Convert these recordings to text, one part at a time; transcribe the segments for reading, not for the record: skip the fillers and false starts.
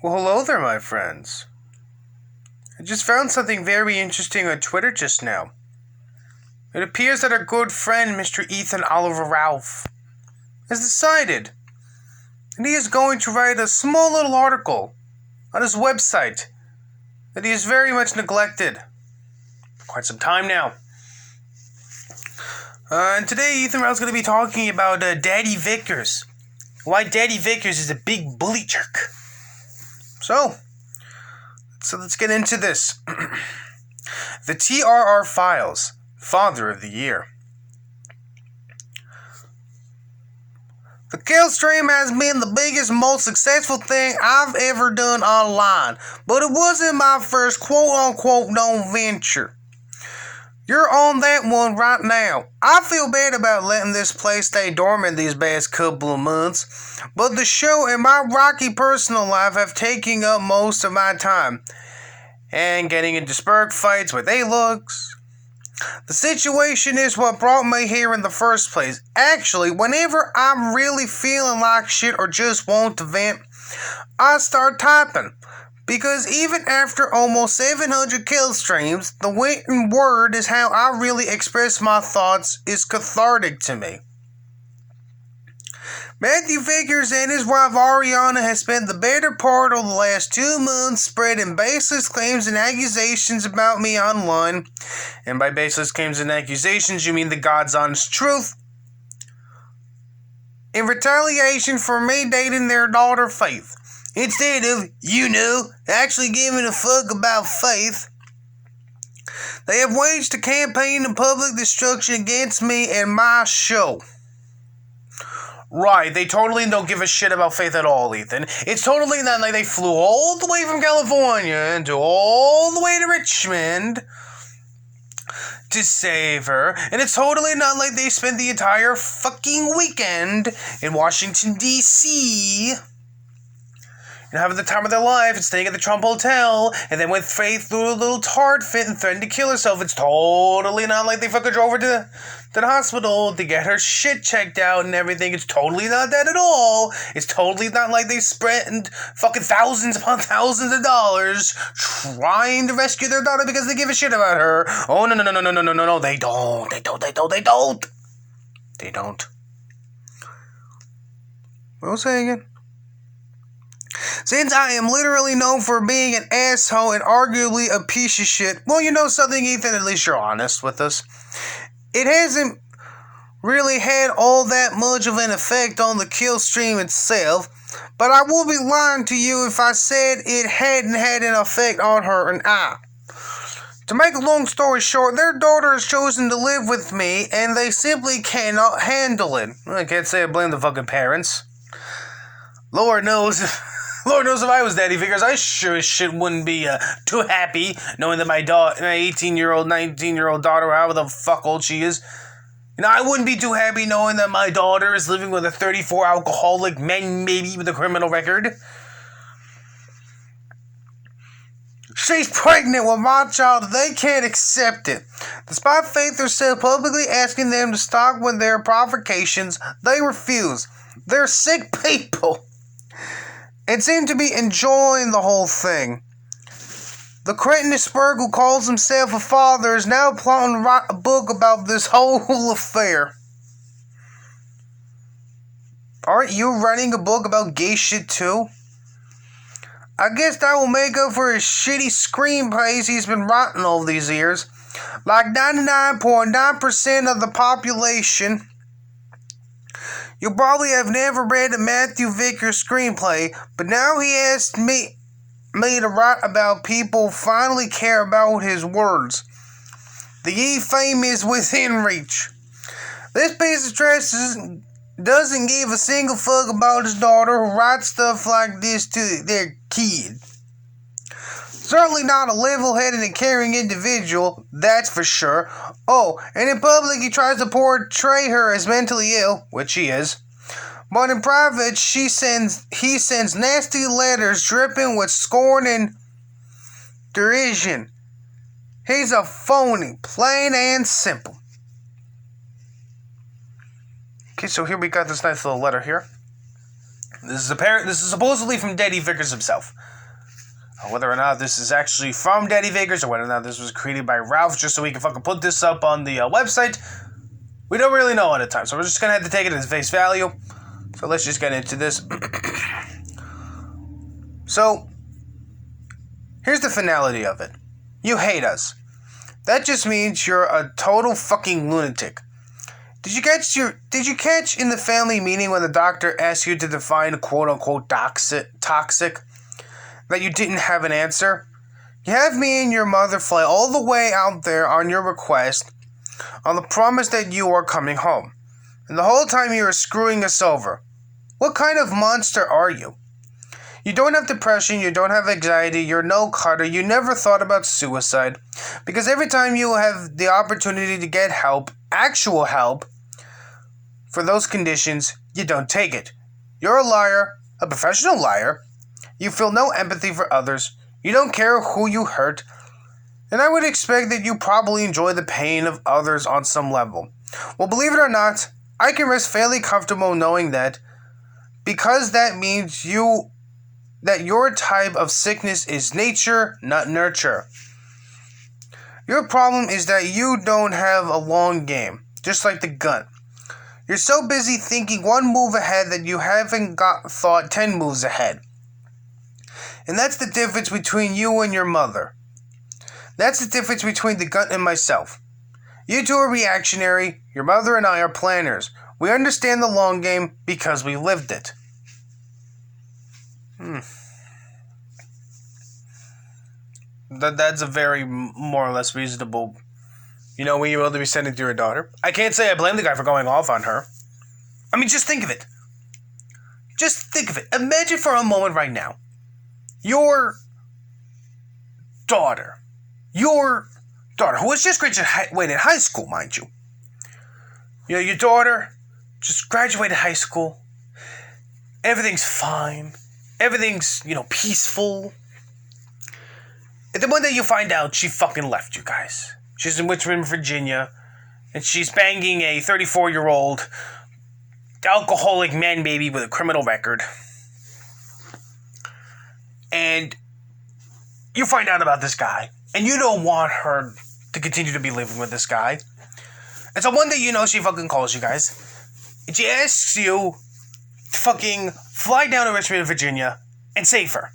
Well, hello there, my friends. I just found something very interesting on Twitter just now. It appears that our good friend, Mr. Ethan Oliver Ralph, has decided that he is going to write a small little article on his website that he has very much neglected for quite some time now. And today, Ethan Ralph's going to be talking about Daddy Vickers. Why Daddy Vickers is a big bully jerk. So let's get into this. The TRR Files, Father of the Year. The kill stream has been the biggest, most successful thing I've ever done online, but it wasn't my first quote-unquote known venture. You're on that one right now. I feel bad about letting this place stay dormant these past couple of months, but the show and my rocky personal life have taken up most of my time. And getting into spurg fights with A-Looks. The situation is what brought me here in the first place. Actually, whenever I'm really feeling like shit or just want to vent, I start typing. Because even after almost 700 kill streams, the written word is how I really express my thoughts is cathartic to me. Matthew Vickers and his wife Ariana has spent the better part of the last 2 months spreading baseless claims and accusations about me online. And by baseless claims and accusations, you mean the God's honest truth. In retaliation for me dating their daughter Faith. Instead of, actually giving a fuck about Faith, they have waged a campaign of public destruction against me and my show. Right, they totally don't give a shit about Faith at all, Ethan. It's totally not like they flew all the way from California and all the way to Richmond to save her. And it's totally not like they spent the entire fucking weekend in Washington, D.C., and having the time of their life and staying at the Trump Hotel, and then when Faith threw a little tart fit and threatened to kill herself, it's totally not like they fucking drove her to the hospital to get her shit checked out and everything. It's totally not that at all. It's totally not like they spent fucking thousands upon thousands of dollars trying to rescue their daughter because they give a shit about her. Oh, no, they don't. They don't. What was I saying again? Since I am literally known for being an asshole and arguably a piece of shit, well, you know something, Ethan, at least you're honest with us. It hasn't really had all that much of an effect on the kill stream itself, but I will be lying to you if I said it hadn't had an effect on her and I. To make a long story short, their daughter has chosen to live with me, and they simply cannot handle it. I can't say I blame the fucking parents. Lord knows if I was Daddy Vickers, I sure as shit wouldn't be too happy knowing that my 18-year-old, 19-year-old daughter, however the fuck old she is, I wouldn't be too happy knowing that my daughter is living with a 34 alcoholic man, maybe with a criminal record. She's pregnant with my child, and they can't accept it. Despite Faith herself publicly asking them to stop with their provocations, they refuse. They're sick people. And seem to be enjoying the whole thing. The cretinous spurg who calls himself a father is now plotting to write a book about this whole affair. Aren't you writing a book about gay shit too? I guess that will make up for his shitty screenplays he's been writing all these years. Like 99.9% of the population. You probably have never read a Matthew Vickers screenplay, but now he asked me to write about people who finally care about his words. The ye fame is within reach. This piece of trash doesn't give a single fuck about his daughter who writes stuff like this to their kid. Certainly not a level-headed and caring individual, that's for sure. Oh, and in public he tries to portray her as mentally ill, which she is. But in private, he sends nasty letters dripping with scorn and derision. He's a phony, plain and simple. Okay, so here we got this nice little letter here. This is supposedly from Daddy Vickers himself. Whether or not this is actually from Daddy Vickers or whether or not this was created by Ralph just so we can fucking put this up on the website, we don't really know at the time. So we're just going to have to take it as face value. So let's just get into this. So, here's the finality of it. You hate us. That just means you're a total fucking lunatic. Did you catch in the family meeting when the doctor asked you to define quote-unquote toxic? That you didn't have an answer? You have me and your mother fly all the way out there on your request on the promise that you are coming home. And the whole time you are screwing us over. What kind of monster are you? You don't have depression, you don't have anxiety, you're no cutter, you never thought about suicide. Because every time you have the opportunity to get help, actual help, for those conditions, you don't take it. You're a liar, a professional liar. You feel no empathy for others. You don't care who you hurt. And I would expect that you probably enjoy the pain of others on some level. Well, believe it or not, I can rest fairly comfortable knowing that, because that means that your type of sickness is nature, not nurture. Your problem is that you don't have a long game, just like the gun. You're so busy thinking one move ahead that you haven't thought 10 moves ahead. And that's the difference between you and your mother. That's the difference between the Gunt and myself. You two are reactionary, your mother and I are planners. We understand the long game because we lived it. That's a very more or less reasonable, when you're able to be sending to your daughter. I can't say I blame the guy for going off on her. I mean, just think of it. Just think of it. Imagine for a moment right now. Your daughter, who has just graduated high school, mind you. Your daughter just graduated high school. Everything's fine. Everything's, peaceful. And then one day you find out she fucking left you guys. She's in Richmond, Virginia, and she's banging a 34-year-old alcoholic man baby with a criminal record. And you find out about this guy, and you don't want her to continue to be living with this guy. And so one day, she fucking calls you guys, and she asks you to fucking fly down to Richmond, Virginia, and save her.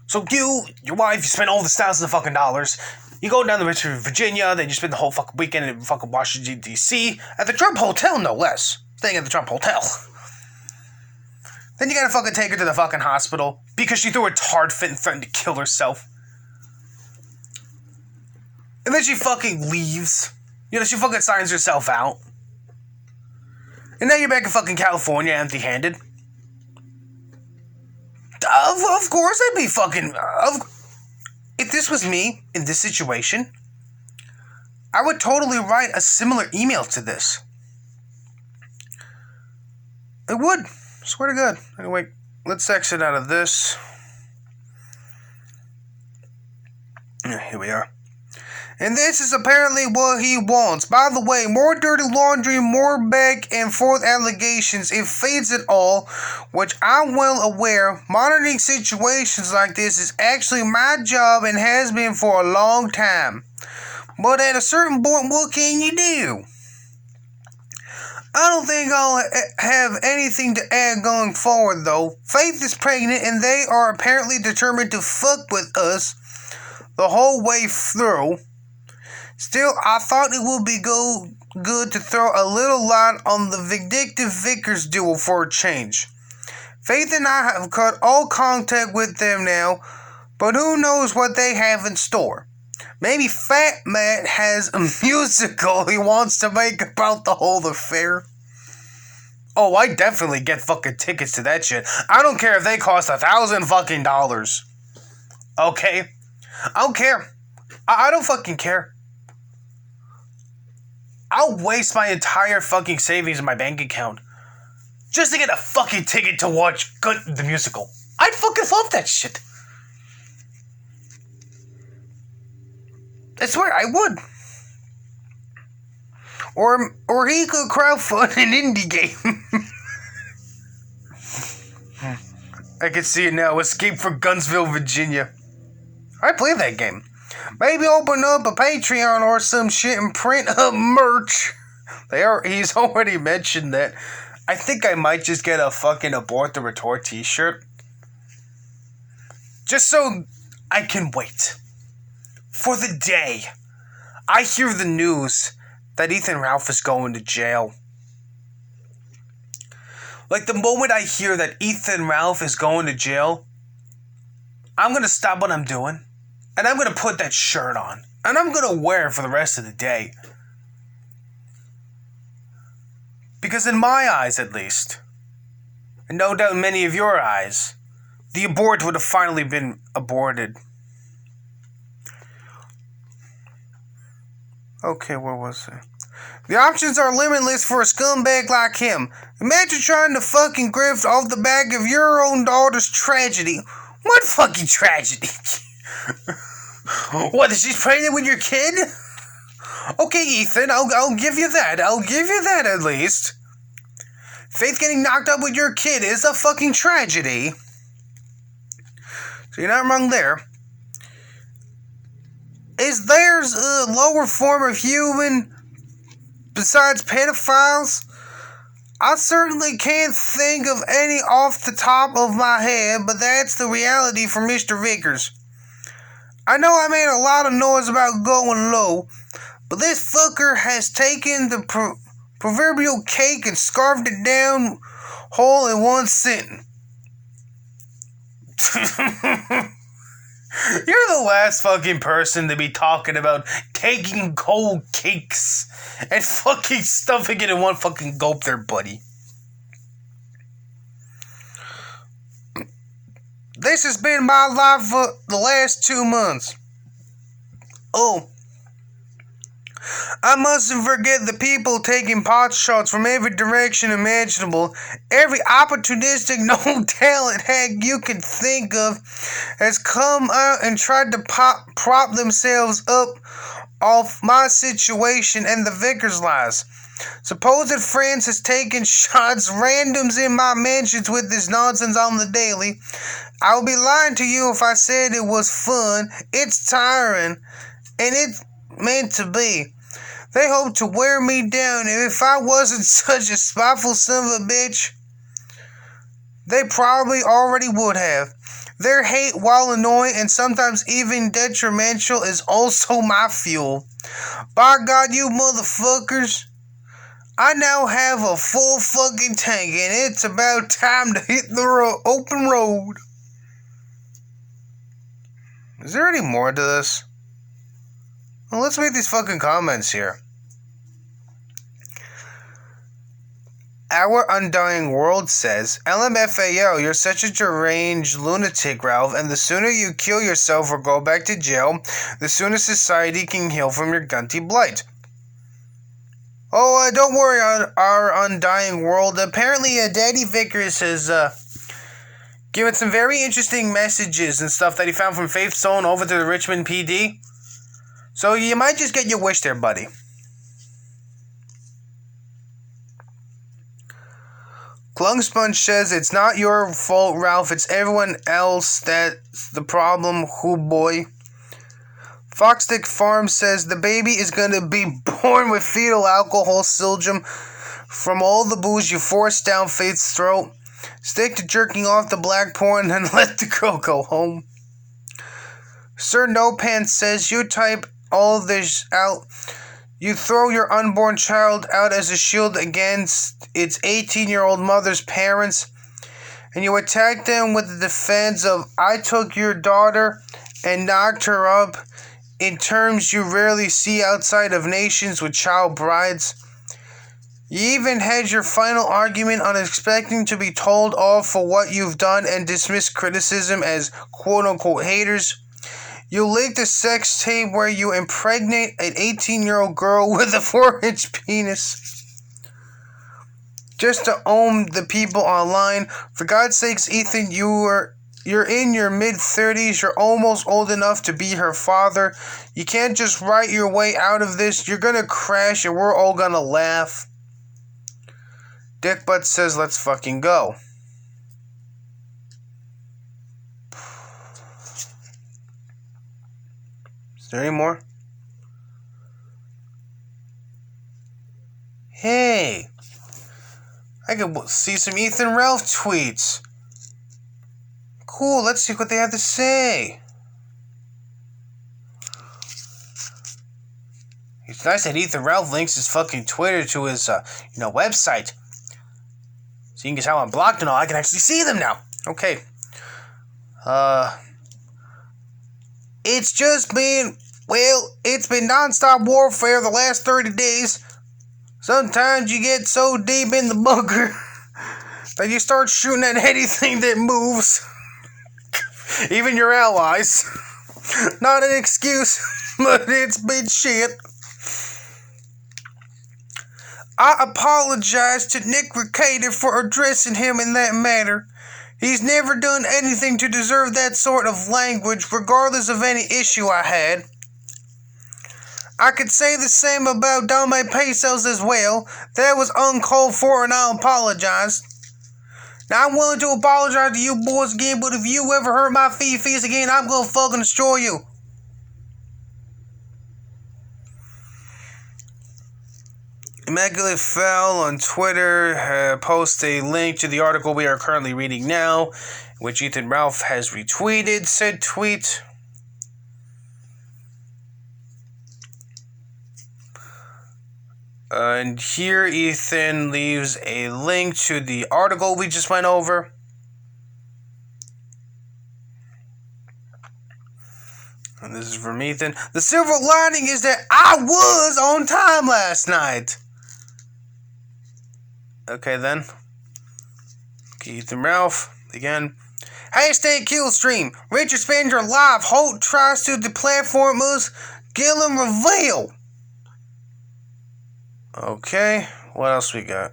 So your wife, you spend all this thousands of fucking dollars. You go down to Richmond, Virginia, then you spend the whole fucking weekend in fucking Washington, D.C. at the Trump Hotel, no less. Staying at the Trump Hotel. Then you gotta fucking take her to the fucking hospital because she threw a tard fit and threatened to kill herself. And then she fucking leaves. She fucking signs herself out. And now you're back in fucking California empty-handed. Of course I'd be fucking... If this was me in this situation, I would totally write a similar email to this. It would. Swear to God. Anyway, let's exit out of this. Here we are. And this is apparently what he wants. By the way, more dirty laundry, more back and forth allegations. It fades it all, which I'm well aware. Monitoring situations like this is actually my job and has been for a long time. But at a certain point, what can you do? I don't think I'll have anything to add going forward, though. Faith is pregnant, and they are apparently determined to fuck with us the whole way through. Still, I thought it would be good to throw a little light on the vindictive Vickers duel for a change. Faith and I have cut all contact with them now, but who knows what they have in store. Maybe Fat Matt has a musical he wants to make about the whole affair. Oh, I definitely get fucking tickets to that shit. I don't care if they cost $1,000 fucking dollars. Okay? I don't care. I don't fucking care. I'll waste my entire fucking savings in my bank account just to get a fucking ticket to watch the musical. I'd fucking love that shit. I swear, I would. Or he could crowdfund an indie game. I can see it now. Escape from Gunsville, Virginia. I played that game. Maybe open up a Patreon or some shit and print up merch. He's already mentioned that. I think I might just get a fucking Abort the Retort t-shirt. Just so I can wait for the day I hear the news that Ethan Ralph is going to jail. Like, the moment I hear that Ethan Ralph is going to jail, I'm going to stop what I'm doing, and I'm going to put that shirt on, and I'm going to wear it for the rest of the day. Because in my eyes, at least, and no doubt in many of your eyes, the abort would have finally been aborted. Okay, where was it? The options are limitless for a scumbag like him. Imagine trying to fucking grift off the back of your own daughter's tragedy. What fucking tragedy? What, is she pregnant with your kid? Okay, Ethan, I'll give you that. I'll give you that at least. Faith getting knocked up with your kid is a fucking tragedy. So you're not wrong there. Is there a lower form of human besides pedophiles? I certainly can't think of any off the top of my head, but that's the reality for Mr. Vickers. I know I made a lot of noise about going low, but this fucker has taken the proverbial cake and scarfed it down whole in one sitting. You're the last fucking person to be talking about taking cold cakes and fucking stuffing it in one fucking gulp there, buddy. This has been my life for the last 2 months. Oh, I mustn't forget the people taking pot shots from every direction imaginable. Every opportunistic, no talent hack you can think of has come out and tried to prop themselves up off my situation and the Vickers lies. Supposed friends has taken shots randoms in my mentions with this nonsense on the daily. I would be lying to you if I said it was fun. It's tiring, and it's meant to be. They hope to wear me down, and if I wasn't such a spiteful son of a bitch, they probably already would have. Their hate, while annoying and sometimes even detrimental, is also my fuel. By God, you motherfuckers, I now have a full fucking tank, and it's about time to hit the open road. Is there any more to this? Well, let's read these fucking comments here. Our Undying World says, LMFAO, you're such a deranged lunatic, Ralph, and the sooner you kill yourself or go back to jail, the sooner society can heal from your gunty blight. Oh, don't worry, our Undying World. Apparently, Daddy Vickers has given some very interesting messages and stuff that he found from Faith Zone over to the Richmond PD. So you might just get your wish there, buddy. Klungspunch says, it's not your fault, Ralph. It's everyone else that's the problem. Who boy? Foxstick Farm says, the baby is going to be born with fetal alcohol syndrome from all the booze you forced down Faith's throat. Stick to jerking off the black porn and let the girl go home. Sir No Pants says, you type all this out. You throw your unborn child out as a shield against its 18-year-old mother's parents, and you attack them with the defense of, I took your daughter and knocked her up, in terms you rarely see outside of nations with child brides. You even had your final argument on expecting to be told off for what you've done and dismiss criticism as quote-unquote haters. You leaked a sex tape where you impregnate an 18-year-old girl with a 4-inch penis just to own the people online. For God's sakes, Ethan, you're in your mid-30s. You're almost old enough to be her father. You can't just write your way out of this. You're gonna crash and we're all gonna laugh. Dickbutt says, let's fucking go. there any more? Hey, I can see some Ethan Ralph tweets. Cool, let's see what they have to say. It's nice that Ethan Ralph links his fucking Twitter to his, website. So you can tell I'm blocked and all, I can actually see them now. Okay. It's just been, it's been non-stop warfare the last 30 days. Sometimes you get so deep in the bunker that you start shooting at anything that moves. Even your allies. Not an excuse, but it's been shit. I apologize to Nick Recader for addressing him in that manner. He's never done anything to deserve that sort of language, regardless of any issue I had. I could say the same about Dome Pesos as well. That was uncalled for and I apologize. Now I'm willing to apologize to you boys again, but if you ever hurt my feet again, I'm gonna fucking destroy you. Immaculate Foul on Twitter posts a link to the article we are currently reading now, which Ethan Ralph has retweeted said tweet. And here Ethan leaves a link to the article we just went over. And this is from Ethan. The silver lining is that I was on time last night. Okay then. Okay, Ethan Ralph again. Hashtag Killstream. Richard Spender live. Holt tries to deplatform us. Gillum reveal. Okay, what else we got?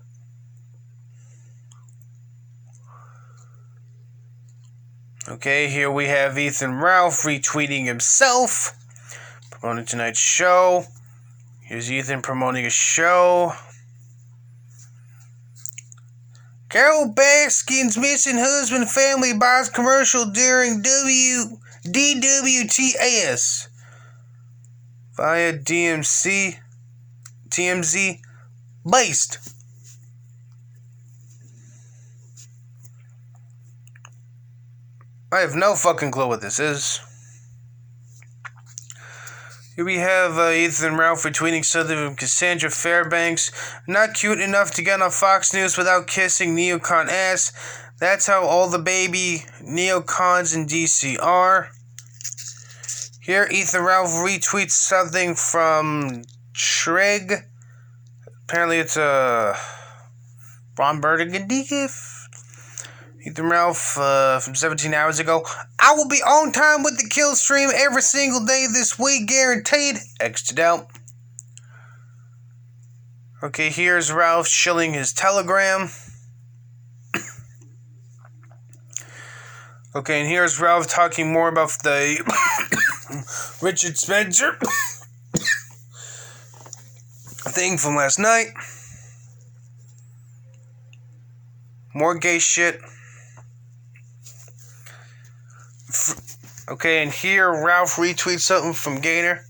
Okay, here we have Ethan Ralph retweeting himself, promoting tonight's show. Here's Ethan promoting a show. Carol Baskin's missing husband family buys commercial during DWTS via TMZ based. I have no fucking clue what this is. Here we have Ethan Ralph retweeting something from Cassandra Fairbanks. Not cute enough to get on Fox News without kissing neocon ass. That's how all the baby neocons in DC are. Here Ethan Ralph retweets something from Shreg. Apparently it's a Ron Burgundy gift. Ethan Ralph from 17 hours ago. I will be on time with the kill stream every single day this week, guaranteed. X'd out. Okay, here's Ralph shilling his telegram. Okay, and here's Ralph talking more about the Richard Spencer thing from last night. More gay shit. Okay, and here Ralph retweets something from Gator.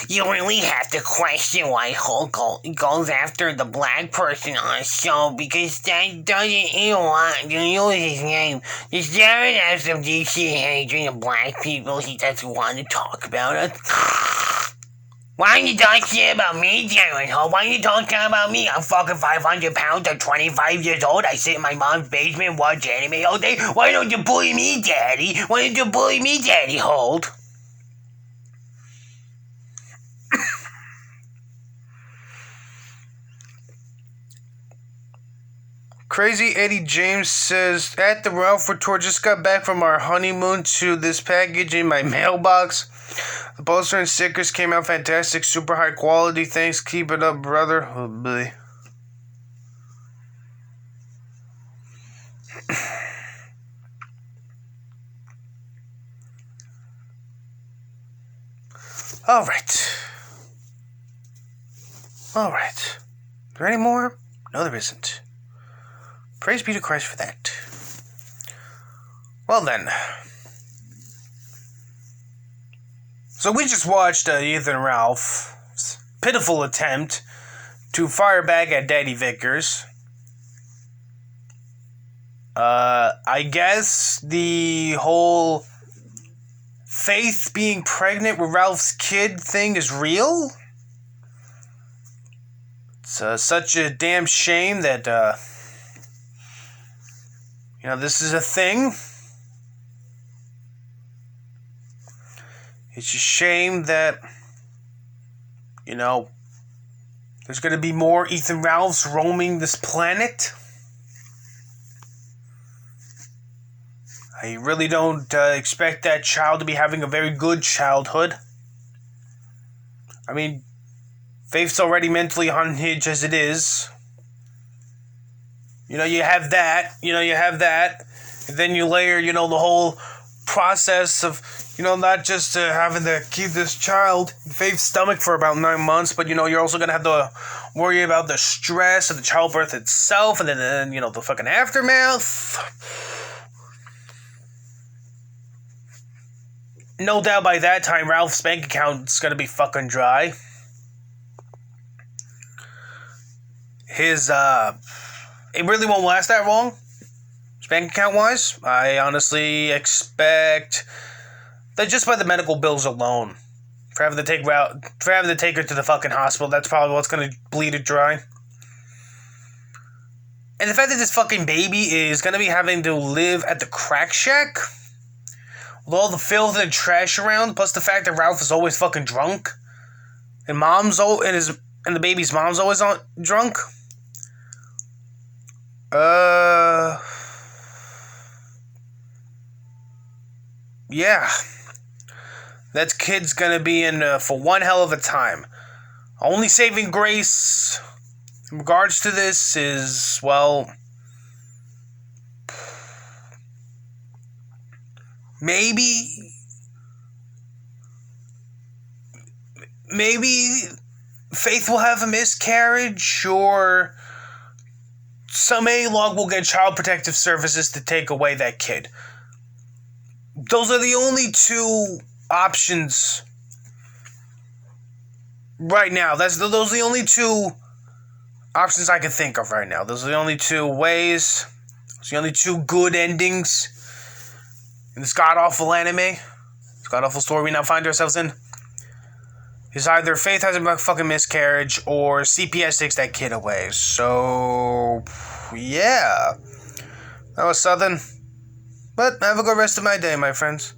You really have to question why Hulk goes after the black person on the show, because that doesn't want to use his name. Just Jared has some DC hatred of black people he doesn't want to talk about it. Why don't you talk shit about me, Jared? Why don't you talk shit about me? I'm fucking 500 pounds, I'm 25 years old, I sit in my mom's basement and watch anime all day. Why don't you bully me, Daddy? Why don't you bully me, Daddy Holt? Crazy Eddie James says, at the Ralph Retort, just got back from our honeymoon to this package in my mailbox. The poster and stickers came out fantastic, super high quality. Thanks, keep it up, brother. Oh, boy. Alright. Alright. Is there any more? No, there isn't. Praise be to Christ for that. Well then. So we just watched Ethan Ralph's pitiful attempt to fire back at Daddy Vickers. I guess the whole Faith being pregnant with Ralph's kid thing is real. It's such a damn shame that, this is a thing. It's a shame that, there's going to be more Ethan Ralphs roaming this planet. I really don't expect that child to be having a very good childhood. I mean, Faith's already mentally unhinged as it is. You have that. And then you layer, the whole process of, not just having to keep this child in Faith's stomach for about 9 months, but, you're also going to have to worry about the stress of the childbirth itself, and then the fucking aftermath. No doubt by that time, Ralph's bank account's going to be fucking dry. It really won't last that long, bank account-wise. I honestly expect that just by the medical bills alone, for having to take her to the fucking hospital, that's probably what's going to bleed it dry. And the fact that this fucking baby is going to be having to live at the crack shack, with all the filth and trash around, plus the fact that Ralph is always fucking drunk, and the baby's mom's always drunk. Yeah. That kid's gonna be in for one hell of a time. Only saving grace in regards to this is, well, maybe Faith will have a miscarriage, or some A-log will get Child Protective Services to take away that kid. Those are the only two options right now. Those are the only two options I can think of right now. Those are the only two ways. Those are the only two good endings in this god-awful anime. This god-awful story we now find ourselves in. Is either Faith has a fucking miscarriage or CPS takes that kid away. So, yeah. That was something. But have a good rest of my day, my friends.